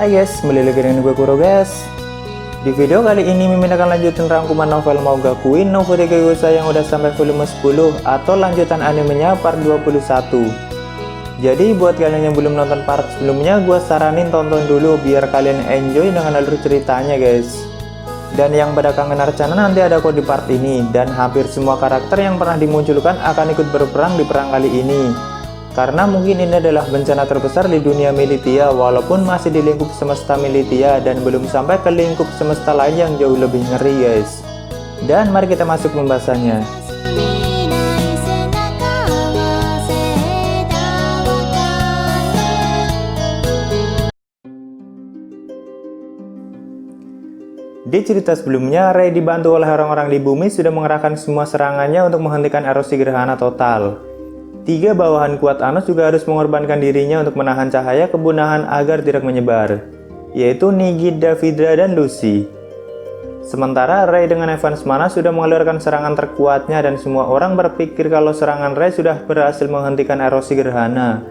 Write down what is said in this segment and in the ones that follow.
Hai guys, kembali lagi dengan gue Kuro guys. Di video kali ini Mimin akan lanjutin rangkuman novel Mogakuin no Fudekegusa yang udah sampai volume 10 atau lanjutan animenya part 21. Jadi buat kalian yang belum nonton part sebelumnya, gue saranin tonton dulu biar kalian enjoy dengan alur ceritanya guys. Dan yang pada kangen Arcana nanti ada kok di part ini, dan hampir semua karakter yang pernah dimunculkan akan ikut berperang di perang kali ini. Karena mungkin ini adalah bencana terbesar di dunia Militia walaupun masih di lingkup semesta Militia dan belum sampai ke lingkup semesta lain yang jauh lebih ngeri guys. Dan mari kita masuk pembahasannya. Di cerita sebelumnya, Rei dibantu oleh orang-orang di bumi sudah mengerahkan semua serangannya untuk menghentikan erosi gerhana total. 3 bawahan kuat Anos juga harus mengorbankan dirinya untuk menahan cahaya kepunahan agar tidak menyebar, yaitu Nigid, Davidra, dan Lucy. Sementara Rei dengan Evans Mana sudah mengeluarkan serangan terkuatnya dan semua orang berpikir kalau serangan Rei sudah berhasil menghentikan erosi gerhana.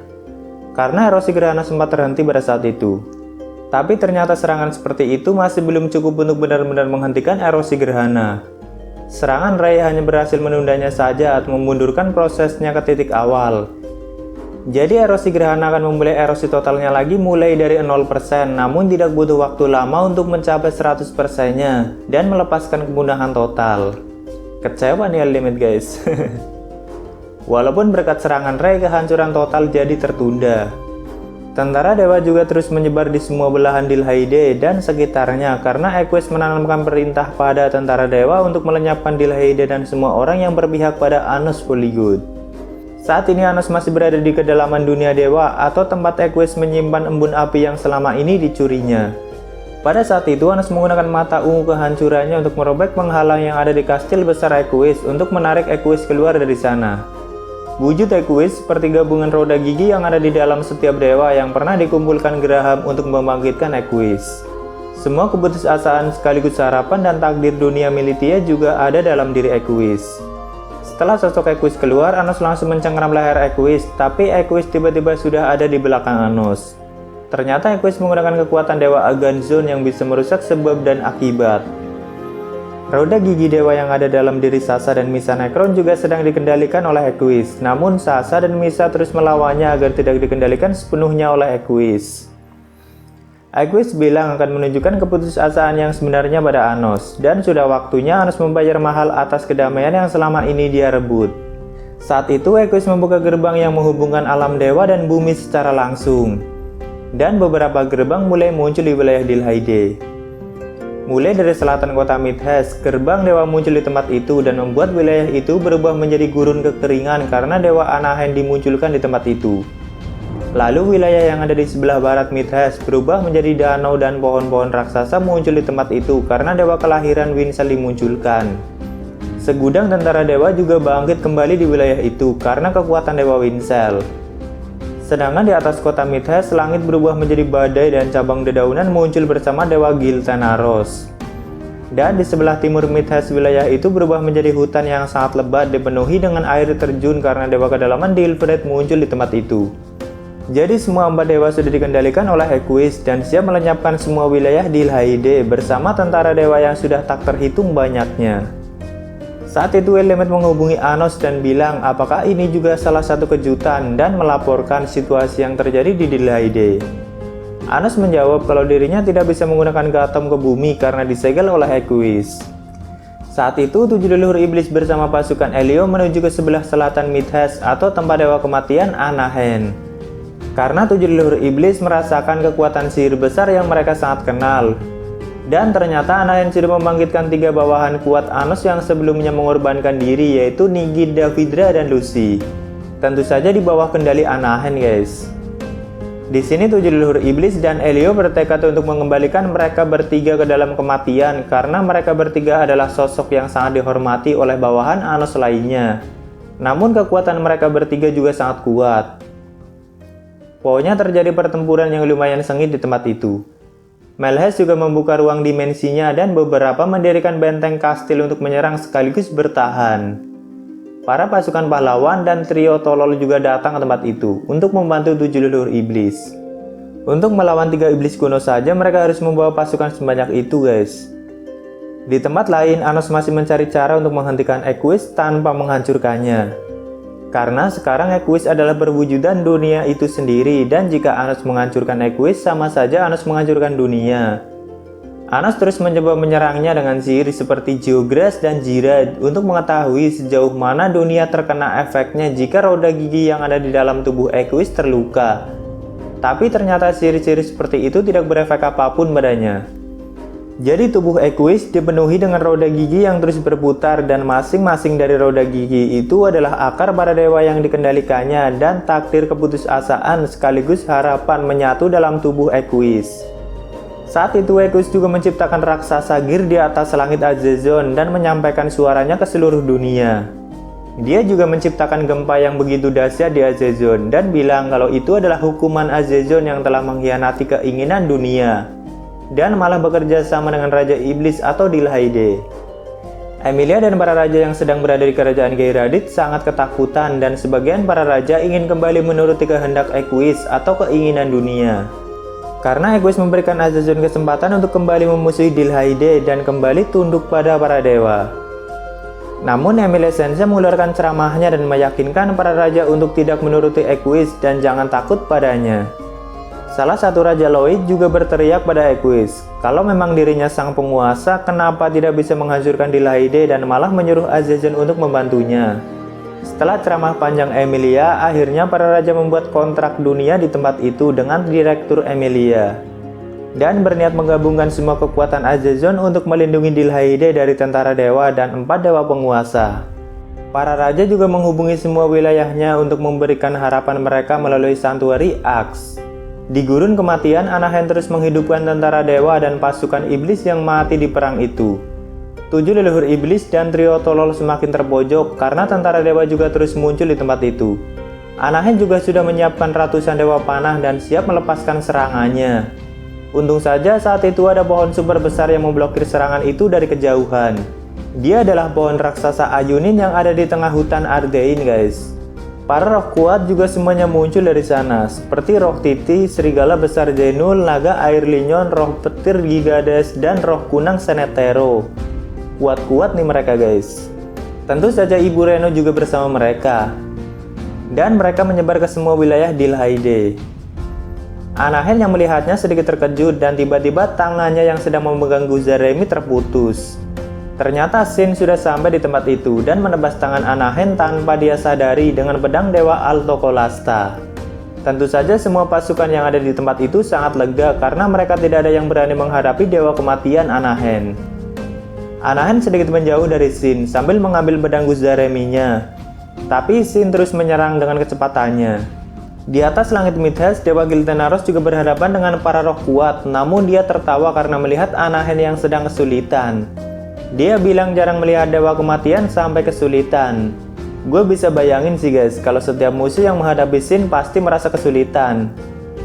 Karena erosi gerhana sempat terhenti pada saat itu. Tapi ternyata serangan seperti itu masih belum cukup untuk benar-benar menghentikan erosi gerhana. Serangan Rei hanya berhasil menundanya saja atau memundurkan prosesnya ke titik awal. Jadi erosi gerhana akan memulai erosi totalnya lagi mulai dari 0%, namun tidak butuh waktu lama untuk mencapai 100%-nya dan melepaskan kemudahan total. Kecewa nih limit guys. Walaupun berkat serangan Rei, kehancuran total jadi tertunda. Tentara dewa juga terus menyebar di semua belahan Dilhaide dan sekitarnya karena Equus menanamkan perintah pada tentara dewa untuk melenyapkan Dilhaide dan semua orang yang berpihak pada Anos Polygood. Saat ini Anos masih berada di kedalaman dunia dewa atau tempat Equus menyimpan embun api yang selama ini dicurinya. Pada saat itu Anos menggunakan mata ungu kehancurannya untuk merobek penghalang yang ada di kastil besar Equus untuk menarik Equus keluar dari sana. Wujud Equus seperti gabungan roda gigi yang ada di dalam setiap dewa yang pernah dikumpulkan Graham untuk membangkitkan Equus. Semua keputusasaan sekaligus harapan dan takdir dunia Militia juga ada dalam diri Equus. Setelah sosok Equus keluar, Anos langsung mencengkram leher Equus, tapi Equus tiba-tiba sudah ada di belakang Anos. Ternyata Equus menggunakan kekuatan Dewa Aganzon yang bisa merusak sebab dan akibat. Roda gigi dewa yang ada dalam diri Sasa dan Misa Necron juga sedang dikendalikan oleh Equus. Namun Sasa dan Misa terus melawannya agar tidak dikendalikan sepenuhnya oleh Equus. Equus bilang akan menunjukkan keputusasaan yang sebenarnya pada Anos, dan sudah waktunya Anos membayar mahal atas kedamaian yang selama ini dia rebut. Saat itu Equus membuka gerbang yang menghubungkan alam dewa dan bumi secara langsung. Dan beberapa gerbang mulai muncul di wilayah Dilhaide. Mulai dari selatan kota Midhas, gerbang dewa muncul di tempat itu dan membuat wilayah itu berubah menjadi gurun kekeringan karena dewa Anahen dimunculkan di tempat itu. Lalu wilayah yang ada di sebelah barat Midhas berubah menjadi danau dan pohon-pohon raksasa muncul di tempat itu karena dewa kelahiran Winsel dimunculkan. Segudang tentara dewa juga bangkit kembali di wilayah itu karena kekuatan dewa Winsel. Sedangkan di atas kota Midhas, langit berubah menjadi badai dan cabang dedaunan muncul bersama Dewa Giltanaros. Dan di sebelah timur Midhas, wilayah itu berubah menjadi hutan yang sangat lebat dipenuhi dengan air terjun karena Dewa Kedalaman Dilfred muncul di tempat itu. Jadi semua 4 dewa sudah dikendalikan oleh Equus dan siap melenyapkan semua wilayah Dilhaide bersama tentara dewa yang sudah tak terhitung banyaknya. Saat itu Element menghubungi Anos dan bilang apakah ini juga salah satu kejutan dan melaporkan situasi yang terjadi di Dilhaide. Anos menjawab kalau dirinya tidak bisa menggunakan Gatom ke bumi karena disegel oleh Equus. Saat itu 7 leluhur iblis bersama pasukan Elio menuju ke sebelah selatan Midhas atau tempat dewa kematian Anahen. Karena 7 leluhur iblis merasakan kekuatan sihir besar yang mereka sangat kenal. Dan ternyata Anahen sudah membangkitkan 3 bawahan kuat Anos yang sebelumnya mengorbankan diri, yaitu Nigid, Davidra, dan Lucy. Tentu saja di bawah kendali Anahen guys. Di sini 7 leluhur iblis dan Elio bertekad untuk mengembalikan mereka bertiga ke dalam kematian karena mereka bertiga adalah sosok yang sangat dihormati oleh bawahan Anos lainnya. Namun kekuatan mereka bertiga juga sangat kuat. Pokoknya terjadi pertempuran yang lumayan sengit di tempat itu. Melhes juga membuka ruang dimensinya dan beberapa mendirikan benteng kastil untuk menyerang sekaligus bertahan. Para pasukan pahlawan dan trio tolol juga datang ke tempat itu untuk membantu 7 leluhur iblis. Untuk melawan 3 iblis kuno saja mereka harus membawa pasukan sebanyak itu guys. Di tempat lain, Anos masih mencari cara untuk menghentikan Equus tanpa menghancurkannya. Karena sekarang Equus adalah perwujudan dunia itu sendiri, dan jika Anos menghancurkan Equus sama saja Anos menghancurkan dunia. Anos terus mencoba menyerangnya dengan sihir seperti Geogras dan Jirad untuk mengetahui sejauh mana dunia terkena efeknya jika roda gigi yang ada di dalam tubuh Equus terluka. Tapi ternyata sihir-sihir seperti itu tidak berefek apapun padanya. Jadi tubuh Equus dipenuhi dengan roda gigi yang terus berputar, dan masing-masing dari roda gigi itu adalah akar para dewa yang dikendalikannya dan takdir keputusasaan sekaligus harapan menyatu dalam tubuh Equus. Saat itu Equus juga menciptakan raksasa Gir di atas langit Azezon dan menyampaikan suaranya ke seluruh dunia. Dia juga menciptakan gempa yang begitu dahsyat di Azezon dan bilang kalau itu adalah hukuman Azezon yang telah mengkhianati keinginan dunia dan malah bekerja sama dengan Raja Iblis atau Dilhaide. Emilia dan para raja yang sedang berada di kerajaan Geiradit sangat ketakutan, dan sebagian para raja ingin kembali menuruti kehendak Equus atau keinginan dunia. Karena Equus memberikan Azezon kesempatan untuk kembali memusuhi Dilhaide dan kembali tunduk pada para dewa. Namun Emilia Senza mengeluarkan ceramahnya dan meyakinkan para raja untuk tidak menuruti Equus dan jangan takut padanya. Salah satu Raja Lloyd juga berteriak pada Equus, kalau memang dirinya sang penguasa, kenapa tidak bisa menghancurkan Dilhaide dan malah menyuruh Azezon untuk membantunya. Setelah ceramah panjang Emilia, akhirnya para raja membuat kontrak dunia di tempat itu dengan Direktur Emilia dan berniat menggabungkan semua kekuatan Azezon untuk melindungi Dilhaide dari tentara dewa dan 4 dewa penguasa. Para raja juga menghubungi semua wilayahnya untuk memberikan harapan mereka melalui santuari Aks. Di Gurun Kematian, Anahen terus menghidupkan tentara dewa dan pasukan iblis yang mati di perang itu. 7 leluhur iblis dan trio tolol semakin terpojok karena tentara dewa juga terus muncul di tempat itu. Anahen juga sudah menyiapkan ratusan dewa panah dan siap melepaskan serangannya. Untung saja saat itu ada pohon super besar yang memblokir serangan itu dari kejauhan. Dia adalah pohon raksasa Ayunin yang ada di tengah hutan Ardein guys. Para roh kuat juga semuanya muncul dari sana, seperti roh Titi, serigala besar Zenul, naga air Linyon, roh petir Gigades, dan roh kunang Senetero. Kuat-kuat nih mereka guys. Tentu saja Ibu Reno juga bersama mereka. Dan mereka menyebar ke semua wilayah Dilhaide. Anahen yang melihatnya sedikit terkejut dan tiba-tiba tangannya yang sedang memegang Guzaremi terputus. Ternyata Sin sudah sampai di tempat itu dan menebas tangan Anahen tanpa dia sadari dengan pedang Dewa Altokolasta. Tentu saja semua pasukan yang ada di tempat itu sangat lega karena mereka tidak ada yang berani menghadapi Dewa Kematian Anahen. Anahen sedikit menjauh dari Sin sambil mengambil pedang Guzareminya. Tapi Sin terus menyerang dengan kecepatannya. Di atas langit Midhas, Dewa Giltenaros juga berhadapan dengan para roh kuat, namun dia tertawa karena melihat Anahen yang sedang kesulitan. Dia bilang jarang melihat Dewa Kematian sampai kesulitan. Gue bisa bayangin sih guys, kalau setiap musuh yang menghadapi Sin pasti merasa kesulitan.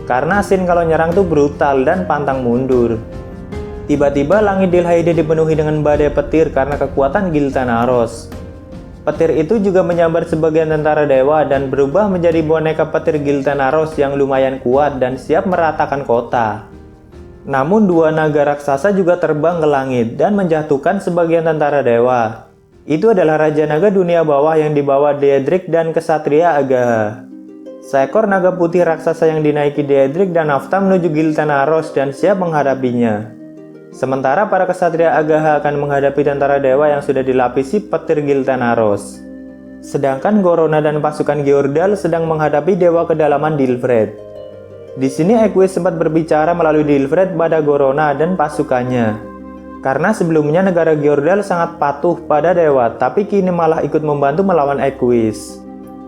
Karena Sin kalau nyerang tuh brutal dan pantang mundur. Tiba-tiba langit Dilhaide dipenuhi dengan badai petir karena kekuatan Giltenaros. Petir itu juga menyambar sebagian tentara dewa dan berubah menjadi boneka petir Giltenaros yang lumayan kuat dan siap meratakan kota. Namun 2 naga raksasa juga terbang ke langit dan menjatuhkan sebagian tentara dewa. Itu adalah Raja Naga Dunia Bawah yang dibawa Daedric dan Kesatria Agaha. Seekor naga putih raksasa yang dinaiki Daedric dan Nafta menuju Giltenaros dan siap menghadapinya. Sementara para Kesatria Agaha akan menghadapi tentara dewa yang sudah dilapisi petir Giltenaros. Sedangkan Gorona dan pasukan Geordal sedang menghadapi Dewa Kedalaman Dilfred. Di sini Equus sempat berbicara melalui Dilfred pada Gorona dan pasukannya. Karena sebelumnya negara Geordal sangat patuh pada dewa, tapi kini malah ikut membantu melawan Equus.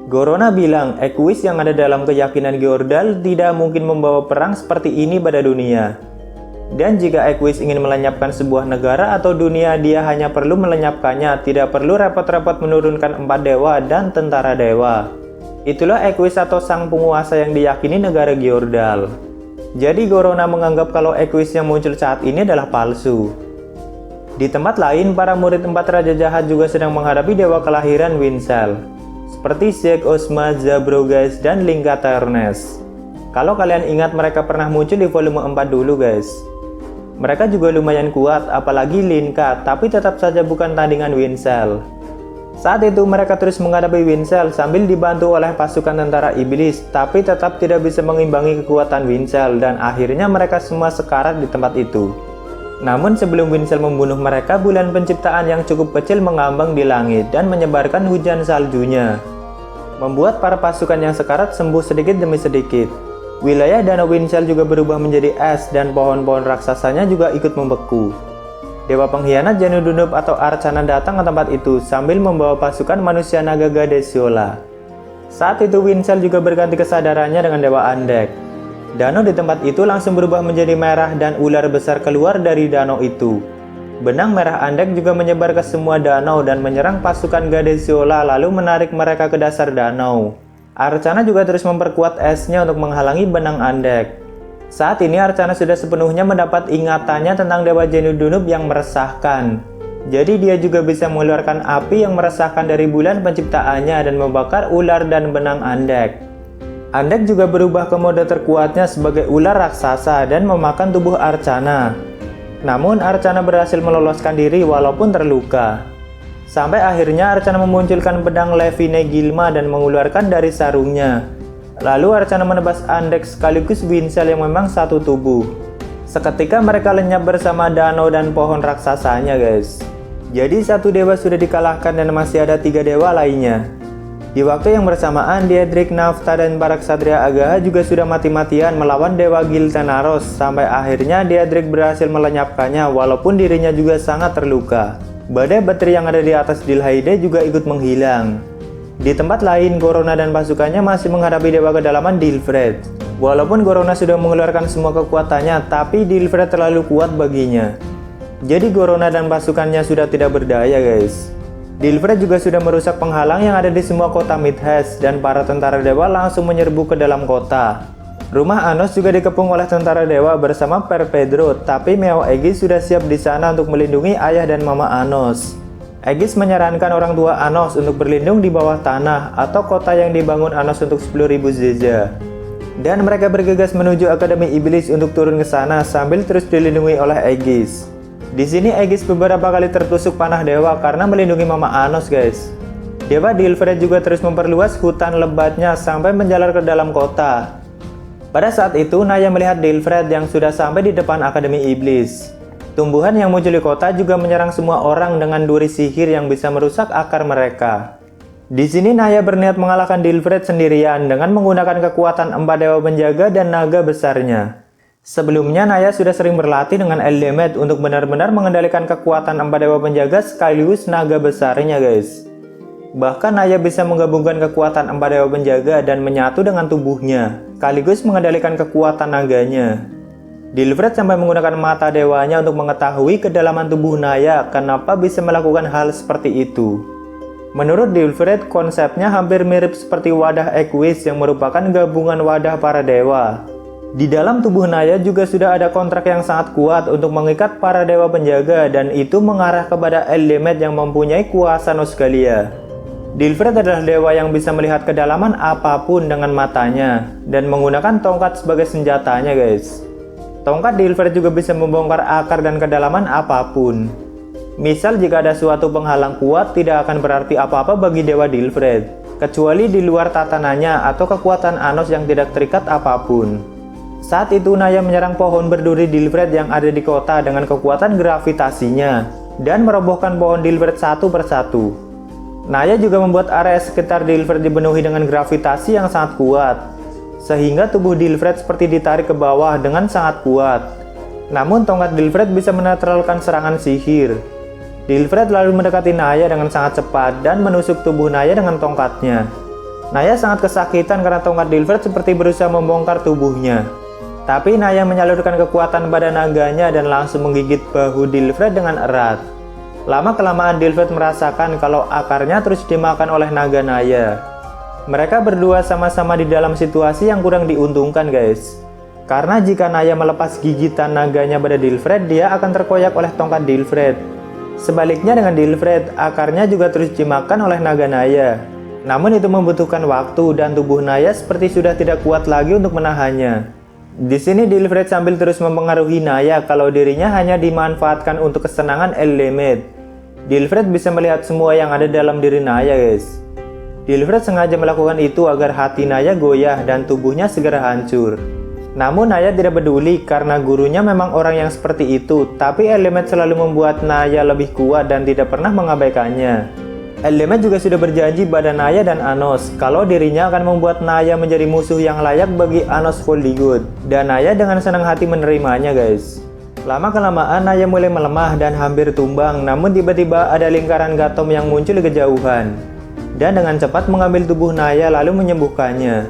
Gorona bilang Equus yang ada dalam keyakinan Geordal tidak mungkin membawa perang seperti ini pada dunia. Dan jika Equus ingin melenyapkan sebuah negara atau dunia, dia hanya perlu melenyapkannya, tidak perlu repot-repot menurunkan 4 dewa dan tentara dewa. Itulah Equus atau sang penguasa yang diyakini negara Geordal. Jadi Gorona menganggap kalau Equus yang muncul saat ini adalah palsu. Di tempat lain, para murid 4 raja jahat juga sedang menghadapi dewa kelahiran Winsel, seperti Zek, Osma, Zabrogas, dan Lingkaternes. Kalau kalian ingat, mereka pernah muncul di volume 4 dulu guys. Mereka juga lumayan kuat, apalagi Linka, tapi tetap saja bukan tandingan Wincel. Saat itu mereka terus menghadapi Wincel sambil dibantu oleh pasukan tentara iblis, tapi tetap tidak bisa mengimbangi kekuatan Wincel dan akhirnya mereka semua sekarat di tempat itu. Namun sebelum Wincel membunuh mereka, bulan penciptaan yang cukup kecil mengambang di langit dan menyebarkan hujan saljunya, membuat para pasukan yang sekarat sembuh sedikit demi sedikit. Wilayah Danau Wincel juga berubah menjadi es dan pohon-pohon raksasanya juga ikut membeku. Dewa pengkhianat Janudunub atau Archana datang ke tempat itu sambil membawa pasukan manusia naga Gadesiola. Saat itu Wincel juga berganti kesadarannya dengan Dewa Andek. Danau di tempat itu langsung berubah menjadi merah dan ular besar keluar dari danau itu. Benang merah Andek juga menyebar ke semua danau dan menyerang pasukan Gadesiola lalu menarik mereka ke dasar danau. Archana juga terus memperkuat esnya untuk menghalangi benang Andek. Saat ini Archana sudah sepenuhnya mendapat ingatannya tentang Dewa Janudunub yang meresahkan. Jadi dia juga bisa mengeluarkan api yang meresahkan dari bulan penciptaannya dan membakar ular dan benang Andek. Andek juga berubah ke mode terkuatnya sebagai ular raksasa dan memakan tubuh Archana. Namun Archana berhasil meloloskan diri walaupun terluka. Sampai akhirnya Archana memunculkan pedang Levine Gilma dan mengeluarkan dari sarungnya. Lalu Archana menebas Andek sekaligus Wincel yang memang satu tubuh. Seketika mereka lenyap bersama danau dan pohon raksasanya guys. Jadi satu dewa sudah dikalahkan dan masih ada 3 dewa lainnya. Di waktu yang bersamaan, Daedric, Nafta, dan para ksatria Agaha juga sudah mati-matian melawan Dewa Giltenaros. Sampai akhirnya Daedric berhasil melenyapkannya walaupun dirinya juga sangat terluka. Badai bateri yang ada di atas Dilhaide juga ikut menghilang. Di tempat lain, Gorona dan pasukannya masih menghadapi dewa kedalaman Dilfred. Walaupun Gorona sudah mengeluarkan semua kekuatannya, tapi Dilfred terlalu kuat baginya. Jadi Gorona dan pasukannya sudah tidak berdaya guys. Dilfred juga sudah merusak penghalang yang ada di semua kota Midhest dan para tentara dewa langsung menyerbu ke dalam kota. Rumah Anos juga dikepung oleh tentara dewa bersama Per Pedro, tapi Meow Aegis sudah siap di sana untuk melindungi ayah dan mama Anos. Aegis menyarankan orang tua Anos untuk berlindung di bawah tanah atau kota yang dibangun Anos untuk 10.000 zeza. Dan mereka bergegas menuju Akademi Iblis untuk turun ke sana sambil terus dilindungi oleh Aegis. Di sini Aegis beberapa kali tertusuk panah dewa karena melindungi mama Anos guys. Dewa Dilfred juga terus memperluas hutan lebatnya sampai menjalar ke dalam kota. Pada saat itu, Naya melihat Dilfred yang sudah sampai di depan Akademi Iblis. Tumbuhan yang muncul di kota juga menyerang semua orang dengan duri sihir yang bisa merusak akar mereka. Di sini Naya berniat mengalahkan Dilfred sendirian dengan menggunakan kekuatan 4 dewa penjaga dan naga besarnya. Sebelumnya Naya sudah sering berlatih dengan Eldemed untuk benar-benar mengendalikan kekuatan 4 dewa penjaga sekaligus naga besarnya guys. Bahkan Naya bisa menggabungkan kekuatan 4 dewa penjaga dan menyatu dengan tubuhnya, sekaligus mengendalikan kekuatan naganya. Dilfred sampai menggunakan mata dewanya untuk mengetahui kedalaman tubuh Naya kenapa bisa melakukan hal seperti itu. Menurut Dilfred, konsepnya hampir mirip seperti wadah Equus yang merupakan gabungan wadah para dewa. Di dalam tubuh Naya juga sudah ada kontrak yang sangat kuat untuk mengikat para dewa penjaga dan itu mengarah kepada Eldemed yang mempunyai kuasa Nosgalia. Dilfred adalah dewa yang bisa melihat kedalaman apapun dengan matanya dan menggunakan tongkat sebagai senjatanya guys. Tongkat Dilfred juga bisa membongkar akar dan kedalaman apapun. Misal jika ada suatu penghalang kuat tidak akan berarti apa-apa bagi dewa Dilfred, kecuali di luar tatanannya atau kekuatan Anos yang tidak terikat apapun. Saat itu Naya menyerang pohon berduri Dilfred yang ada di kota dengan kekuatan gravitasinya dan merobohkan pohon Dilfred satu persatu. Naya juga membuat area sekitar Dilfred dipenuhi dengan gravitasi yang sangat kuat, sehingga tubuh Dilfred seperti ditarik ke bawah dengan sangat kuat. Namun tongkat Dilfred bisa menetralkan serangan sihir. Dilfred lalu mendekati Naya dengan sangat cepat dan menusuk tubuh Naya dengan tongkatnya. Naya sangat kesakitan karena tongkat Dilfred seperti berusaha membongkar tubuhnya. Tapi Naya menyalurkan kekuatan pada naganya dan langsung menggigit bahu Dilfred dengan erat. Lama-kelamaan Dilfred merasakan kalau akarnya terus dimakan oleh naga Naya. Mereka berdua sama-sama di dalam situasi yang kurang diuntungkan guys. Karena jika Naya melepas gigitan naganya pada Dilfred, dia akan terkoyak oleh tongkat Dilfred. Sebaliknya dengan Dilfred, akarnya juga terus dimakan oleh naga Naya. Namun itu membutuhkan waktu dan tubuh Naya seperti sudah tidak kuat lagi untuk menahannya. Di sini Dilfred sambil terus mempengaruhi Naya kalau dirinya hanya dimanfaatkan untuk kesenangan Eldemed. Dilfred bisa melihat semua yang ada dalam diri Naya, guys. Dilfred sengaja melakukan itu agar hati Naya goyah dan tubuhnya segera hancur. Namun Naya tidak peduli karena gurunya memang orang yang seperti itu, tapi Eldemed selalu membuat Naya lebih kuat dan tidak pernah mengabaikannya. Eldemed juga sudah berjanji pada Naya dan Anos kalau dirinya akan membuat Naya menjadi musuh yang layak bagi Anos Voldigood, dan Naya dengan senang hati menerimanya, guys. Lama-kelamaan Naya mulai melemah dan hampir tumbang, namun tiba-tiba ada lingkaran Gatom yang muncul di kejauhan dan dengan cepat mengambil tubuh Naya lalu menyembuhkannya.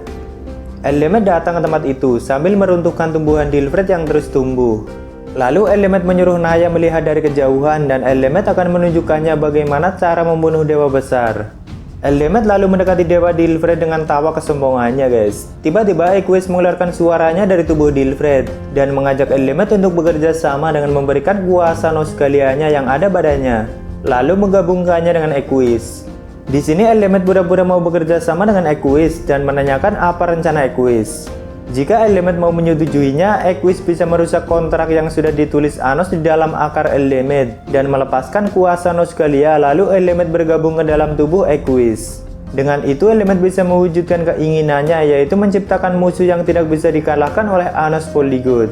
Eldemed datang ke tempat itu sambil meruntuhkan tumbuhan Dilfred yang terus tumbuh. Lalu Eldemed menyuruh Naya melihat dari kejauhan dan Eldemed akan menunjukkannya bagaimana cara membunuh dewa besar. Eldemed lalu mendekati dewa Dilfred dengan tawa kesombongannya, guys. Tiba-tiba Equus mengeluarkan suaranya dari tubuh Dilfred dan mengajak Eldemed untuk bekerja sama dengan memberikan kuasa Nosgalianya yang ada padanya, lalu menggabungkannya dengan Equus. Di sini Eldemed pura-pura mau bekerja sama dengan Equus dan menanyakan apa rencana Equus. Jika Eldemed mau menyetujuinya, Equus bisa merusak kontrak yang sudah ditulis Anos di dalam akar Eldemed dan melepaskan kuasa Nosgalia, lalu Eldemed bergabung ke dalam tubuh Equus. Dengan itu Eldemed bisa mewujudkan keinginannya, yaitu menciptakan musuh yang tidak bisa dikalahkan oleh Anos Voldigood.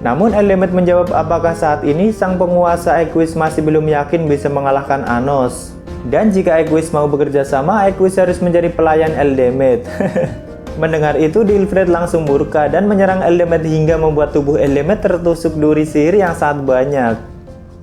Namun Eldemed menjawab apakah saat ini sang penguasa Equus masih belum yakin bisa mengalahkan Anos. Dan jika Equus mau bekerja sama, Equus harus menjadi pelayan Eldemed. Mendengar itu, Dilfred langsung murka dan menyerang Eldemed hingga membuat tubuh Eldemed tertusuk duri sihir yang sangat banyak.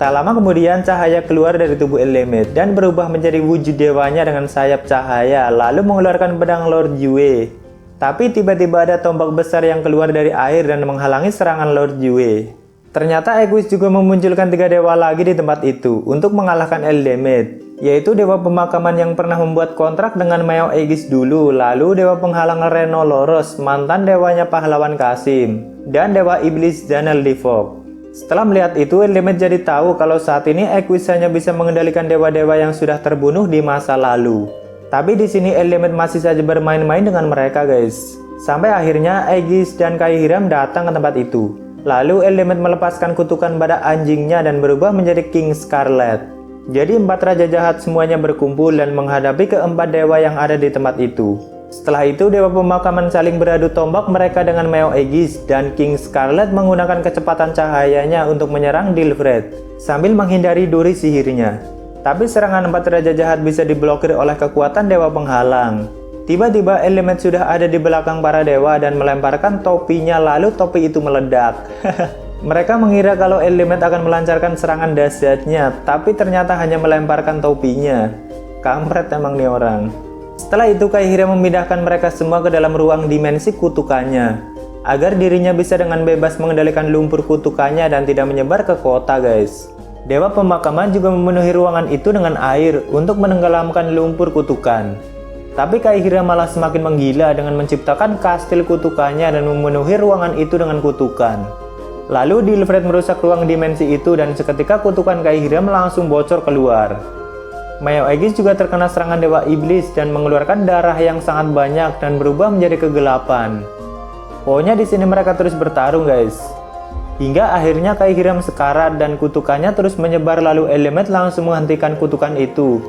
Tak lama kemudian, cahaya keluar dari tubuh Eldemed dan berubah menjadi wujud dewanya dengan sayap cahaya, lalu mengeluarkan pedang Lord Yue. Tapi tiba-tiba ada tombak besar yang keluar dari air dan menghalangi serangan Lord Yue. Ternyata Equus juga memunculkan 3 dewa lagi di tempat itu untuk mengalahkan Eldemed, yaitu dewa pemakaman yang pernah membuat kontrak dengan Meo Aegis dulu, lalu dewa penghalang Reno Loros, mantan dewanya pahlawan Kasim, dan dewa iblis Danel Divok. Setelah melihat itu, Eldemed jadi tahu kalau saat ini Equus hanya bisa mengendalikan dewa-dewa yang sudah terbunuh di masa lalu. Tapi di sini Eldemed masih saja bermain-main dengan mereka, guys. Sampai akhirnya Aegis dan Kaihiram datang ke tempat itu. Lalu Eldemed melepaskan kutukan pada anjingnya dan berubah menjadi King Scarlet. Jadi 4 raja jahat semuanya berkumpul dan menghadapi ke-4 dewa yang ada di tempat itu. Setelah itu dewa pemakaman saling beradu tombak mereka dengan Meo Aegis, dan King Scarlet menggunakan kecepatan cahayanya untuk menyerang Dilfred sambil menghindari duri sihirnya. Tapi serangan 4 raja jahat bisa diblokir oleh kekuatan dewa penghalang. Tiba-tiba Eldemed sudah ada di belakang para dewa dan melemparkan topinya, lalu topi itu meledak. Mereka mengira kalau Eldemed akan melancarkan serangan dahsyatnya, tapi ternyata hanya melemparkan topinya. Kampret emang nih orang. Setelah itu Kaihiram memindahkan mereka semua ke dalam ruang dimensi kutukannya, agar dirinya bisa dengan bebas mengendalikan lumpur kutukannya dan tidak menyebar ke kota, guys. Dewa pemakaman juga memenuhi ruangan itu dengan air untuk menenggelamkan lumpur kutukan. Tapi Kaihiram malah semakin menggila dengan menciptakan kastil kutukannya dan memenuhi ruangan itu dengan kutukan. Lalu Dilfred merusak ruang dimensi itu dan seketika kutukan Kaihiram langsung bocor keluar. Meo Aegis juga terkena serangan dewa iblis dan mengeluarkan darah yang sangat banyak dan berubah menjadi kegelapan. Pokoknya di sini mereka terus bertarung, guys. Hingga akhirnya Kaihiram sekarat dan kutukannya terus menyebar, lalu Eldemed langsung menghentikan kutukan itu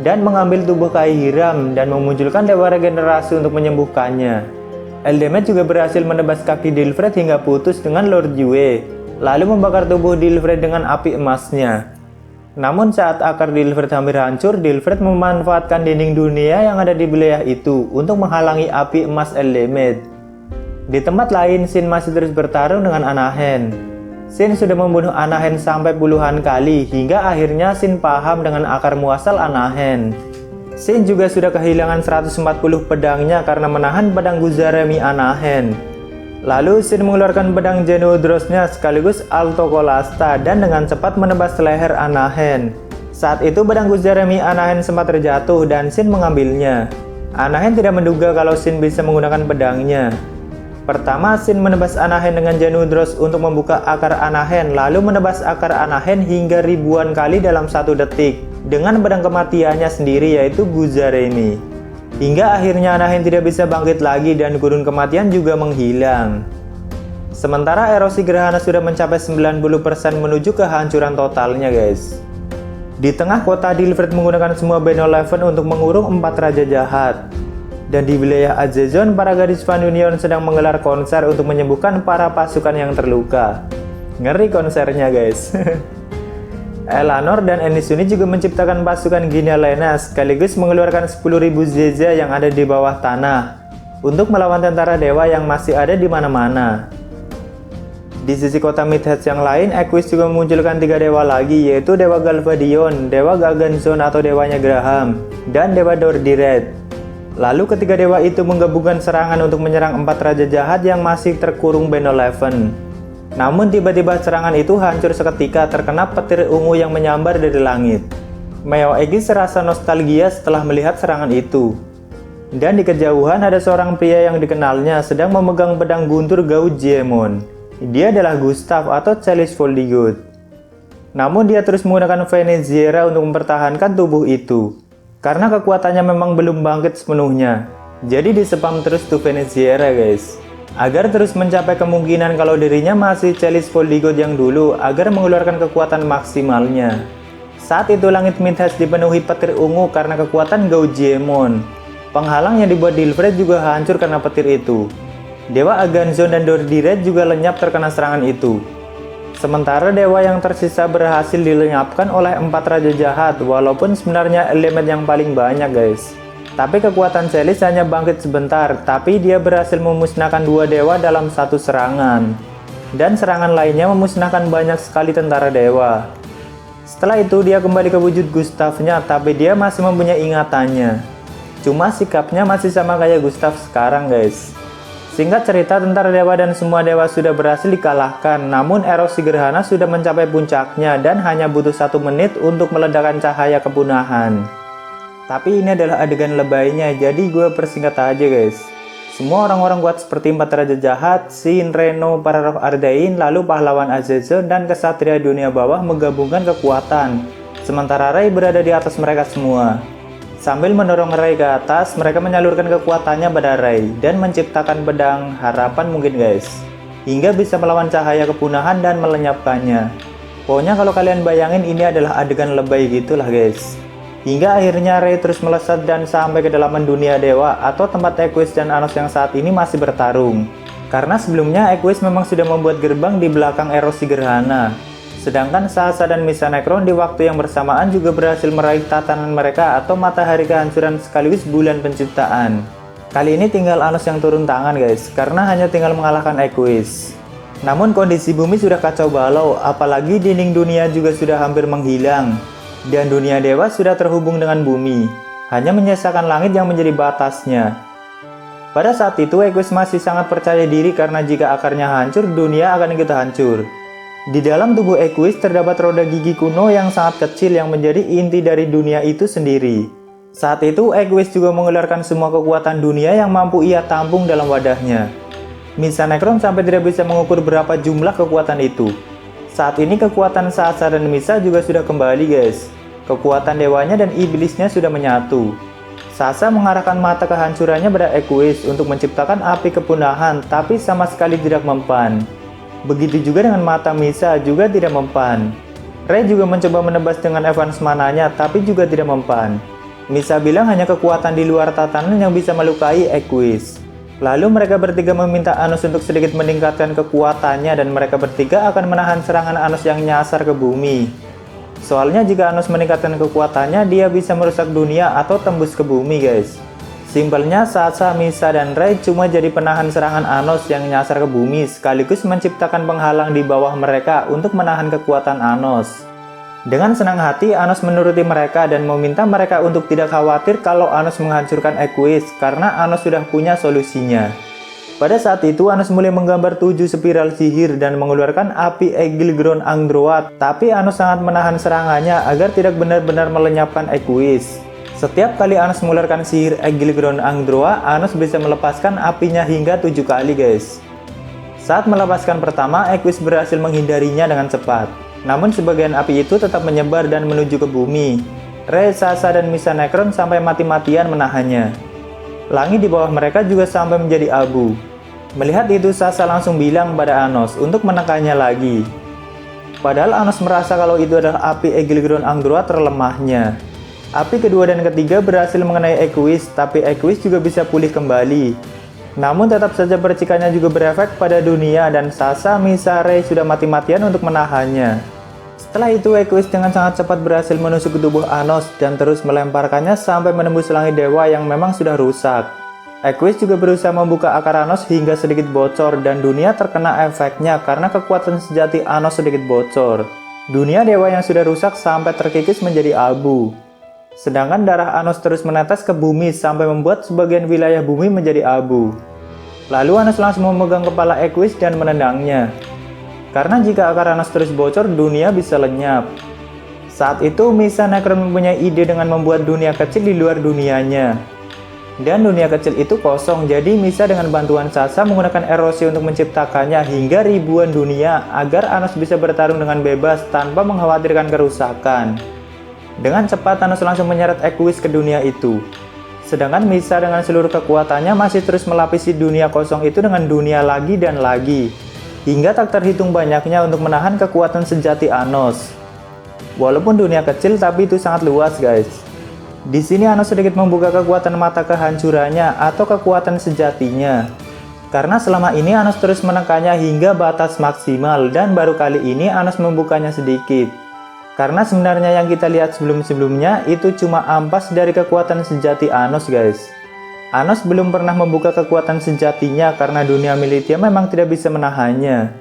dan mengambil tubuh Kaihiram dan memunculkan dewa regenerasi untuk menyembuhkannya. Eldemed juga berhasil menebas kaki Dilfred hingga putus dengan Lord Yue, lalu membakar tubuh Dilfred dengan api emasnya. Namun saat akar Dilfred hampir hancur, Dilfred memanfaatkan dinding dunia yang ada di wilayah itu untuk menghalangi api emas Eldemed. Di tempat lain, Shin masih terus bertarung dengan Anahen. Shin sudah membunuh Anahen sampai puluhan kali, hingga akhirnya Shin paham dengan akar muasal Anahen. Shin juga sudah kehilangan 140 pedangnya karena menahan pedang Guzaremi Anahen. Lalu Shin mengeluarkan pedang Genodrosnya sekaligus Altokolasta dan dengan cepat menebas leher Anahen. Saat itu pedang Guzaremi Anahen sempat terjatuh dan Shin mengambilnya. Anahen tidak menduga kalau Shin bisa menggunakan pedangnya. Pertama, Shin menebas Anahen dengan Genodros untuk membuka akar Anahen, lalu menebas akar Anahen hingga ribuan kali dalam 1 detik dengan pedang kematiannya sendiri, yaitu Guzaremi. Hingga akhirnya Anaheim tidak bisa bangkit lagi dan gurun kematian juga menghilang. Sementara erosi gerhana sudah mencapai 90% menuju kehancuran totalnya guys. Di tengah kota Dilfred menggunakan semua Benevolent untuk mengurung 4 raja jahat. Dan di wilayah Azezon, para gadis Van Union sedang menggelar konser untuk menyembuhkan para pasukan yang terluka. Ngeri konsernya guys. Eleanor dan Anisuni juga menciptakan pasukan Ginelena sekaligus mengeluarkan 10.000 Zeza yang ada di bawah tanah untuk melawan tentara dewa yang masih ada di mana-mana. Di sisi kota Midheads yang lain, Equus juga memunculkan 3 dewa lagi, yaitu Dewa Galvadion, Dewa Garganzon atau dewanya Graham, dan Dewa Dordired. Lalu ketiga dewa itu menggabungkan serangan untuk menyerang 4 raja jahat yang masih terkurung Benevolent. Namun tiba-tiba serangan itu hancur seketika terkena petir ungu yang menyambar dari langit. Meo Aegis serasa nostalgia setelah melihat serangan itu. Dan di kejauhan ada seorang pria yang dikenalnya sedang memegang pedang guntur Gaudiemon. Dia adalah Gustav atau Chalice Voldigoth. Namun dia terus menggunakan Veneziera untuk mempertahankan tubuh itu. Karena kekuatannya memang belum bangkit sepenuhnya. Jadi di-spam terus tuh Veneziera guys. Agar terus mencapai kemungkinan kalau dirinya masih Chalice Voldigoth yang dulu agar mengeluarkan kekuatan maksimalnya. Saat itu langit Midheads dipenuhi petir ungu karena kekuatan Gaudiemon. Penghalang yang dibuat Dilfred juga hancur karena petir itu. Dewa Aganzon dan Dordired juga lenyap terkena serangan itu. Sementara dewa yang tersisa berhasil dilenyapkan oleh 4 raja jahat, walaupun sebenarnya elemen yang paling banyak guys. Tapi kekuatan Chalice hanya bangkit sebentar, tapi dia berhasil memusnahkan 2 dewa dalam satu serangan. Dan serangan lainnya memusnahkan banyak sekali tentara dewa. Setelah itu dia kembali ke wujud Gustavnya, tapi dia masih mempunyai ingatannya. Cuma sikapnya masih sama kayak Gustav sekarang guys. Singkat cerita, tentara dewa dan semua dewa sudah berhasil dikalahkan, namun erosi gerhana sudah mencapai puncaknya dan hanya butuh 1 menit untuk meledakkan cahaya kepunahan. Tapi ini adalah adegan lebaynya, jadi gue persingkat aja guys. Semua orang-orang kuat seperti 4 raja jahat, Sin, Reno, para roh Ardain, lalu pahlawan Azezon dan kesatria dunia bawah menggabungkan kekuatan. Sementara Ray berada di atas mereka semua. Sambil mendorong Ray ke atas, mereka menyalurkan kekuatannya pada Ray dan menciptakan pedang harapan mungkin guys. Hingga bisa melawan cahaya kepunahan dan melenyapkannya. Pokoknya kalau kalian bayangin ini adalah adegan lebay gitulah guys. Hingga akhirnya Ray terus melesat dan sampai ke dalaman dunia dewa atau tempat Equus dan Anos yang saat ini masih bertarung. Karena sebelumnya Equus memang sudah membuat gerbang di belakang erosi gerhana. Sedangkan Sasa dan Misa Necron di waktu yang bersamaan juga berhasil meraih tatanan mereka atau matahari kehancuran sekaligus bulan penciptaan. Kali ini tinggal Anos yang turun tangan guys, karena hanya tinggal mengalahkan Equus. Namun kondisi bumi sudah kacau balau, apalagi dinding dunia juga sudah hampir menghilang. Dan dunia dewa sudah terhubung dengan bumi, hanya menyisakan langit yang menjadi batasnya. Pada saat itu Equus masih sangat percaya diri karena jika akarnya hancur, dunia akan ikut hancur. Di dalam tubuh Equus terdapat roda gigi kuno yang sangat kecil yang menjadi inti dari dunia itu sendiri. Saat itu Equus juga mengeluarkan semua kekuatan dunia yang mampu ia tampung dalam wadahnya. Misa Necron sampai tidak bisa mengukur berapa jumlah kekuatan itu. Saat ini kekuatan Sasa dan Misa juga sudah kembali guys. Kekuatan dewanya dan iblisnya sudah menyatu. Sasa mengarahkan mata kehancurannya pada Equus untuk menciptakan api kepunahan, tapi sama sekali tidak mempan. Begitu juga dengan mata Misa juga tidak mempan. Ray juga mencoba menebas dengan Evans mananya tapi juga tidak mempan. Misa bilang hanya kekuatan di luar tatanan yang bisa melukai Equus. Lalu mereka bertiga meminta Anos untuk sedikit meningkatkan kekuatannya dan mereka bertiga akan menahan serangan Anos yang nyasar ke bumi. Soalnya jika Anos meningkatkan kekuatannya dia bisa merusak dunia atau tembus ke bumi guys. Simpelnya Sasa, Misa, dan Ray cuma jadi penahan serangan Anos yang nyasar ke bumi sekaligus menciptakan penghalang di bawah mereka untuk menahan kekuatan Anos. Dengan senang hati Anos menuruti mereka dan meminta mereka untuk tidak khawatir kalau Anos menghancurkan Equus karena Anos sudah punya solusinya. Pada saat itu Anos mulai menggambar 7 spiral sihir dan mengeluarkan api Egilgron Angdroat, tapi Anos sangat menahan serangannya agar tidak benar-benar melenyapkan Equus. Setiap kali Anos mengeluarkan sihir Egilgron Angdroa, Anos bisa melepaskan apinya hingga 7 kali guys. Saat melepaskan pertama, Equus berhasil menghindarinya dengan cepat. Namun sebagian api itu tetap menyebar dan menuju ke bumi. Ray, Sasa, dan Misa Necron sampai mati-matian menahannya. Langit di bawah mereka juga sampai menjadi abu. Melihat itu, Sasha langsung bilang pada Anos untuk menekannya lagi. Padahal Anos merasa kalau itu adalah api Aegilgron Angdroa terlemahnya. Api kedua dan ketiga berhasil mengenai Equus, tapi Equus juga bisa pulih kembali. Namun tetap saja percikannya juga berefek pada dunia dan Sasha, Misa, Rei sudah mati-matian untuk menahannya. Setelah itu Equus dengan sangat cepat berhasil menusuk ke tubuh Anos dan terus melemparkannya sampai menembus langit dewa yang memang sudah rusak. Equus juga berusaha membuka akar Anos hingga sedikit bocor dan dunia terkena efeknya karena kekuatan sejati Anos sedikit bocor. Dunia dewa yang sudah rusak sampai terkikis menjadi abu. Sedangkan darah Anos terus menetes ke bumi sampai membuat sebagian wilayah bumi menjadi abu. Lalu Anos langsung memegang kepala Equus dan menendangnya. Karena jika akar Anos terus bocor, dunia bisa lenyap. Saat itu Misa Necron mempunyai ide dengan membuat dunia kecil di luar dunianya. Dan dunia kecil itu kosong, jadi Misa dengan bantuan Sasha menggunakan erosi untuk menciptakannya hingga ribuan dunia agar Anos bisa bertarung dengan bebas tanpa mengkhawatirkan kerusakan. Dengan cepat Anos langsung menyeret Equus ke dunia itu. Sedangkan Misa dengan seluruh kekuatannya masih terus melapisi dunia kosong itu dengan dunia lagi dan lagi. Hingga tak terhitung banyaknya untuk menahan kekuatan sejati Anos. Walaupun dunia kecil tapi itu sangat luas guys. Di sini Anos sedikit membuka kekuatan mata kehancurannya atau kekuatan sejatinya. Karena selama ini Anos terus menekannya hingga batas maksimal dan baru kali ini Anos membukanya sedikit. Karena sebenarnya yang kita lihat sebelum-sebelumnya itu cuma ampas dari kekuatan sejati Anos guys. Anos belum pernah membuka kekuatan sejatinya karena dunia militia memang tidak bisa menahannya.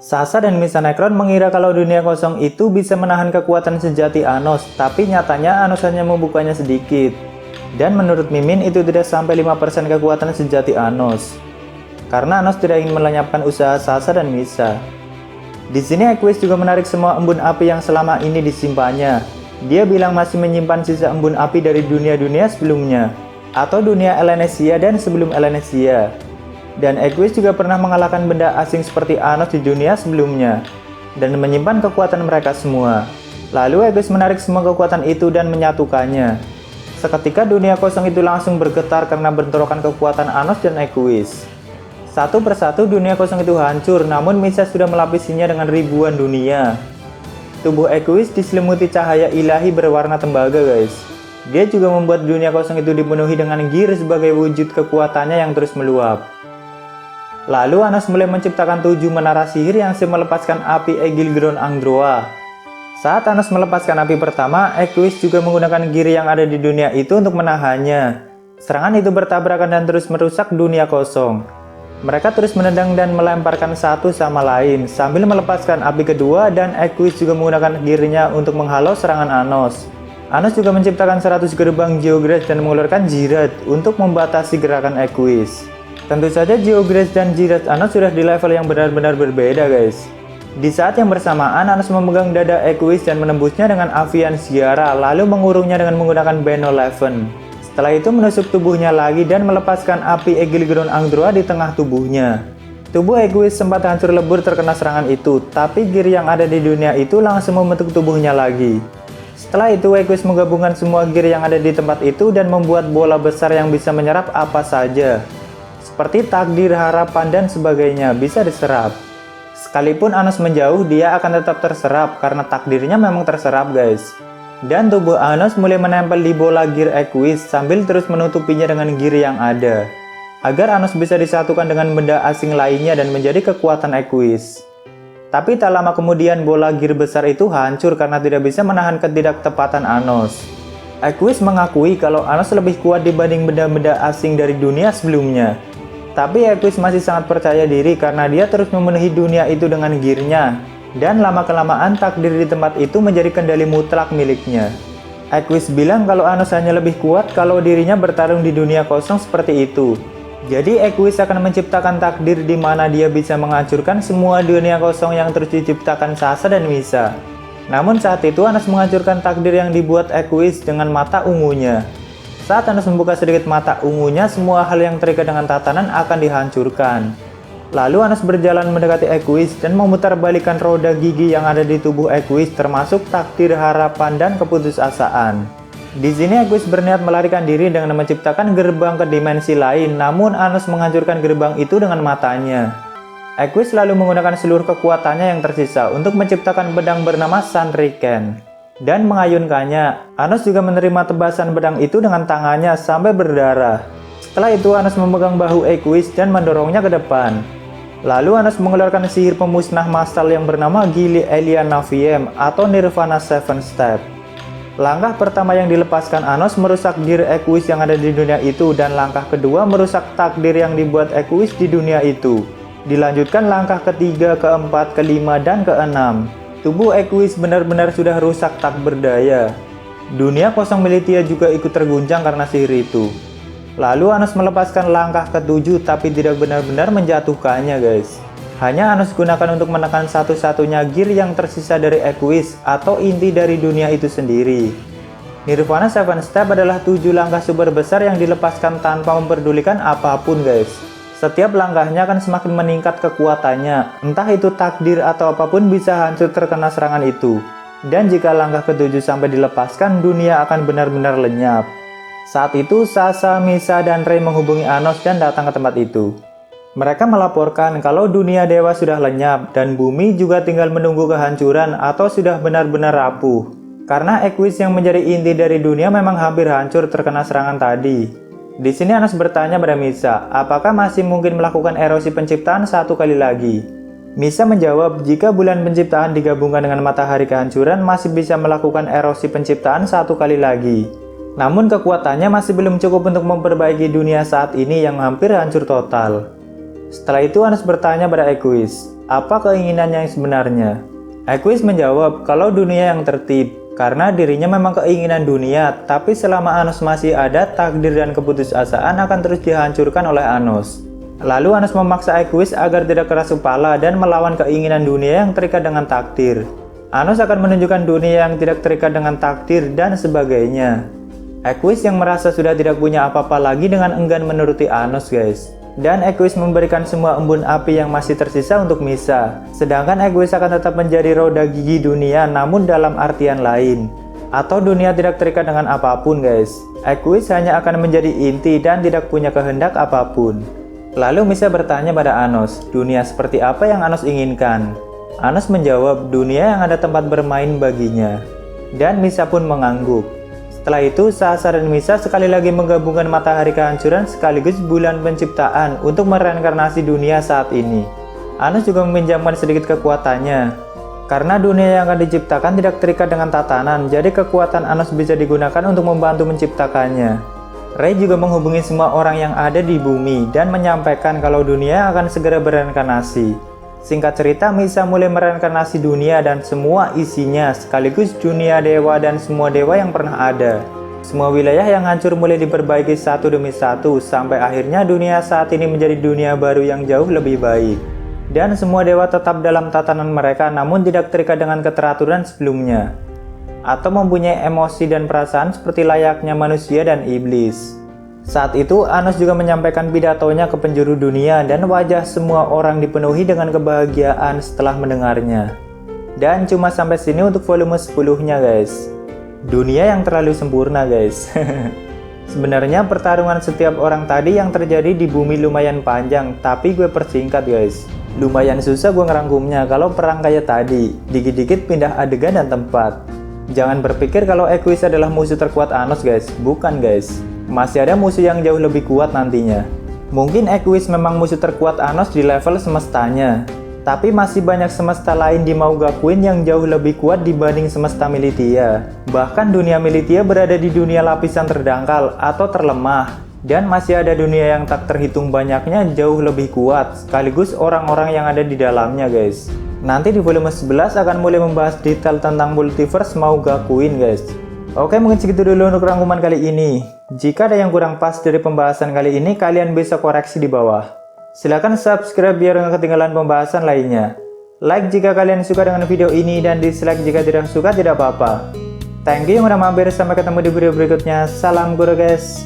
Sasha dan Misa Necron mengira kalau dunia kosong itu bisa menahan kekuatan sejati Anos, tapi nyatanya Anos hanya membukanya sedikit. Dan menurut Mimin itu tidak sampai 5% kekuatan sejati Anos. Karena Anos tidak ingin melenyapkan usaha Sasha dan Misa. Di sini Equus juga menarik semua embun api yang selama ini disimpannya. Dia bilang masih menyimpan sisa embun api dari dunia-dunia sebelumnya, atau dunia Elanesia dan sebelum Elanesia. Dan Equus juga pernah mengalahkan benda asing seperti Anos di dunia sebelumnya, dan menyimpan kekuatan mereka semua. Lalu Equus menarik semua kekuatan itu dan menyatukannya. Seketika dunia kosong itu langsung bergetar karena bentrokan kekuatan Anos dan Equus. Satu persatu dunia kosong itu hancur, namun Misa sudah melapisinya dengan ribuan dunia. Tubuh Equus diselimuti cahaya ilahi berwarna tembaga guys. Dia juga membuat dunia kosong itu dipenuhi dengan Gear sebagai wujud kekuatannya yang terus meluap. Lalu Anos mulai menciptakan 7 menara sihir yang melepaskan api Aegilgron Angdroa. Saat Anos melepaskan api pertama, Equus juga menggunakan Gear yang ada di dunia itu untuk menahannya. Serangan itu bertabrakan dan terus merusak dunia kosong. Mereka terus menendang dan melemparkan satu sama lain sambil melepaskan api kedua, dan Equus juga menggunakan Gear-nya untuk menghalau serangan Anos. Anos juga menciptakan 100 gerbang Geograss dan mengeluarkan Jirat untuk membatasi gerakan Equus. Tentu saja Geograss dan Jirat Anos sudah di level yang benar-benar berbeda guys. Di saat yang bersamaan Anos memegang dada Equus dan menembusnya dengan Avian Sciara, lalu mengurungnya dengan menggunakan Beno Leven. Setelah itu menusuk tubuhnya lagi dan melepaskan api Aegilgron Angdroa di tengah tubuhnya. Tubuh Equus sempat hancur lebur terkena serangan itu, tapi Gear yang ada di dunia itu langsung membentuk tubuhnya lagi. Setelah itu Equus menggabungkan semua Gear yang ada di tempat itu dan membuat bola besar yang bisa menyerap apa saja. Seperti takdir, harapan, dan sebagainya bisa diserap. Sekalipun Anos menjauh, dia akan tetap terserap karena takdirnya memang terserap guys. Dan tubuh Anos mulai menempel di bola Gear Equus sambil terus menutupinya dengan Gear yang ada. Agar Anos bisa disatukan dengan benda asing lainnya dan menjadi kekuatan Equus. Tapi tak lama kemudian bola Gear besar itu hancur karena tidak bisa menahan ketidaktepatan Anos. Equus mengakui kalau Anos lebih kuat dibanding benda-benda asing dari dunia sebelumnya. Tapi Equus masih sangat percaya diri karena dia terus memenuhi dunia itu dengan Gear-nya. Dan lama-kelamaan takdir di tempat itu menjadi kendali mutlak miliknya. Equus bilang kalau Anos hanya lebih kuat kalau dirinya bertarung di dunia kosong seperti itu. Jadi Equus akan menciptakan takdir di mana dia bisa menghancurkan semua dunia kosong yang terus diciptakan Sasha dan Misa. Namun saat itu Anos menghancurkan takdir yang dibuat Equus dengan mata ungunya. Saat Anos membuka sedikit mata ungunya, semua hal yang terikat dengan tatanan akan dihancurkan. Lalu Anos berjalan mendekati Equus dan memutarbalikkan roda gigi yang ada di tubuh Equus termasuk takdir, harapan, dan keputusasaan. Di sini Equus berniat melarikan diri dengan menciptakan gerbang ke dimensi lain, namun Anos menghancurkan gerbang itu dengan matanya. Equus lalu menggunakan seluruh kekuatannya yang tersisa untuk menciptakan pedang bernama Sunriken dan mengayunkannya. Anos juga menerima tebasan pedang itu dengan tangannya sampai berdarah. Setelah itu Anos memegang bahu Equus dan mendorongnya ke depan. Lalu Anos mengeluarkan sihir pemusnah massal yang bernama Gili Elian Naviem atau Nirvana Seven Step. Langkah pertama yang dilepaskan Anos merusak diri Equus yang ada di dunia itu, dan langkah kedua merusak takdir yang dibuat Equus di dunia itu. Dilanjutkan langkah ketiga, keempat, kelima, dan keenam. Tubuh Equus benar-benar sudah rusak tak berdaya. Dunia kosong Militia juga ikut terguncang karena sihir itu. Lalu Anos melepaskan langkah ketujuh tapi tidak benar-benar menjatuhkannya guys. Hanya Anos gunakan untuk menekan satu-satunya gear yang tersisa dari Equus atau inti dari dunia itu sendiri. Nirvana Seven Step adalah 7 langkah super besar yang dilepaskan tanpa memperdulikan apapun guys. Setiap langkahnya akan semakin meningkat kekuatannya, entah itu takdir atau apapun bisa hancur terkena serangan itu. Dan jika langkah ketujuh sampai dilepaskan, dunia akan benar-benar lenyap. Saat itu Sasha, Misa, dan Rei menghubungi Anos dan datang ke tempat itu. Mereka melaporkan kalau dunia dewa sudah lenyap dan bumi juga tinggal menunggu kehancuran atau sudah benar-benar rapuh. Karena Equus yang menjadi inti dari dunia memang hampir hancur terkena serangan tadi. Di sini Anos bertanya pada Misa, apakah masih mungkin melakukan erosi penciptaan satu kali lagi? Misa menjawab, jika bulan penciptaan digabungkan dengan matahari kehancuran masih bisa melakukan erosi penciptaan satu kali lagi. Namun kekuatannya masih belum cukup untuk memperbaiki dunia saat ini yang hampir hancur total. Setelah itu Anos bertanya pada Equus, apa keinginannya yang sebenarnya? Equus menjawab kalau dunia yang tertib, karena dirinya memang keinginan dunia, tapi selama Anos masih ada, takdir dan keputusasaan akan terus dihancurkan oleh Anos. Lalu Anos memaksa Equus agar tidak keras kepala dan melawan keinginan dunia yang terikat dengan takdir. Anos akan menunjukkan dunia yang tidak terikat dengan takdir dan sebagainya. Equus yang merasa sudah tidak punya apa-apa lagi dengan enggan menuruti Anos guys. Dan Equus memberikan semua embun api yang masih tersisa untuk Misa. Sedangkan Equus akan tetap menjadi roda gigi dunia namun dalam artian lain. Atau dunia tidak terikat dengan apapun guys. Equus hanya akan menjadi inti dan tidak punya kehendak apapun. Lalu Misa bertanya pada Anos, dunia seperti apa yang Anos inginkan? Anos menjawab, dunia yang ada tempat bermain baginya. Dan Misa pun mengangguk. Setelah itu, Sasha dan Misa sekali lagi menggabungkan matahari kehancuran sekaligus bulan penciptaan untuk mereinkarnasi dunia saat ini. Anos juga meminjamkan sedikit kekuatannya. Karena dunia yang akan diciptakan tidak terikat dengan tatanan, jadi kekuatan Anos bisa digunakan untuk membantu menciptakannya. Rei juga menghubungi semua orang yang ada di bumi dan menyampaikan kalau dunia akan segera bereinkarnasi. Singkat cerita, Misa mulai mereinkarnasi dunia dan semua isinya, sekaligus dunia dewa dan semua dewa yang pernah ada. Semua wilayah yang hancur mulai diperbaiki satu demi satu, sampai akhirnya dunia saat ini menjadi dunia baru yang jauh lebih baik. Dan semua dewa tetap dalam tatanan mereka namun tidak terikat dengan keteraturan sebelumnya. Atau mempunyai emosi dan perasaan seperti layaknya manusia dan iblis. Saat itu, Anos juga menyampaikan pidatonya ke penjuru dunia dan wajah semua orang dipenuhi dengan kebahagiaan setelah mendengarnya. Dan cuma sampai sini untuk volume 10-nya guys. Dunia yang terlalu sempurna guys. Sebenarnya pertarungan setiap orang tadi yang terjadi di bumi lumayan panjang, tapi gue persingkat guys. Lumayan susah gue ngerangkumnya kalau perang kayak tadi, dikit-dikit pindah adegan dan tempat. Jangan berpikir kalau Equus adalah musuh terkuat Anos guys, bukan guys. Masih ada musuh yang jauh lebih kuat nantinya. Mungkin Equus memang musuh terkuat Anos di level semestanya, tapi masih banyak semesta lain di Mauga Queen yang jauh lebih kuat dibanding semesta Militia. Bahkan dunia Militia berada di dunia lapisan terdangkal atau terlemah, dan masih ada dunia yang tak terhitung banyaknya jauh lebih kuat, sekaligus orang-orang yang ada di dalamnya guys. Nanti di volume 11 akan mulai membahas detail tentang multiverse Mauga Queen guys. Oke, mungkin segitu dulu untuk rangkuman kali ini. Jika ada yang kurang pas dari pembahasan kali ini, kalian bisa koreksi di bawah. Silahkan subscribe biar nggak ketinggalan pembahasan lainnya. Like jika kalian suka dengan video ini dan dislike jika tidak suka tidak apa-apa. Thank you yang udah mampir, sampai ketemu di video berikutnya. Salam guru guys.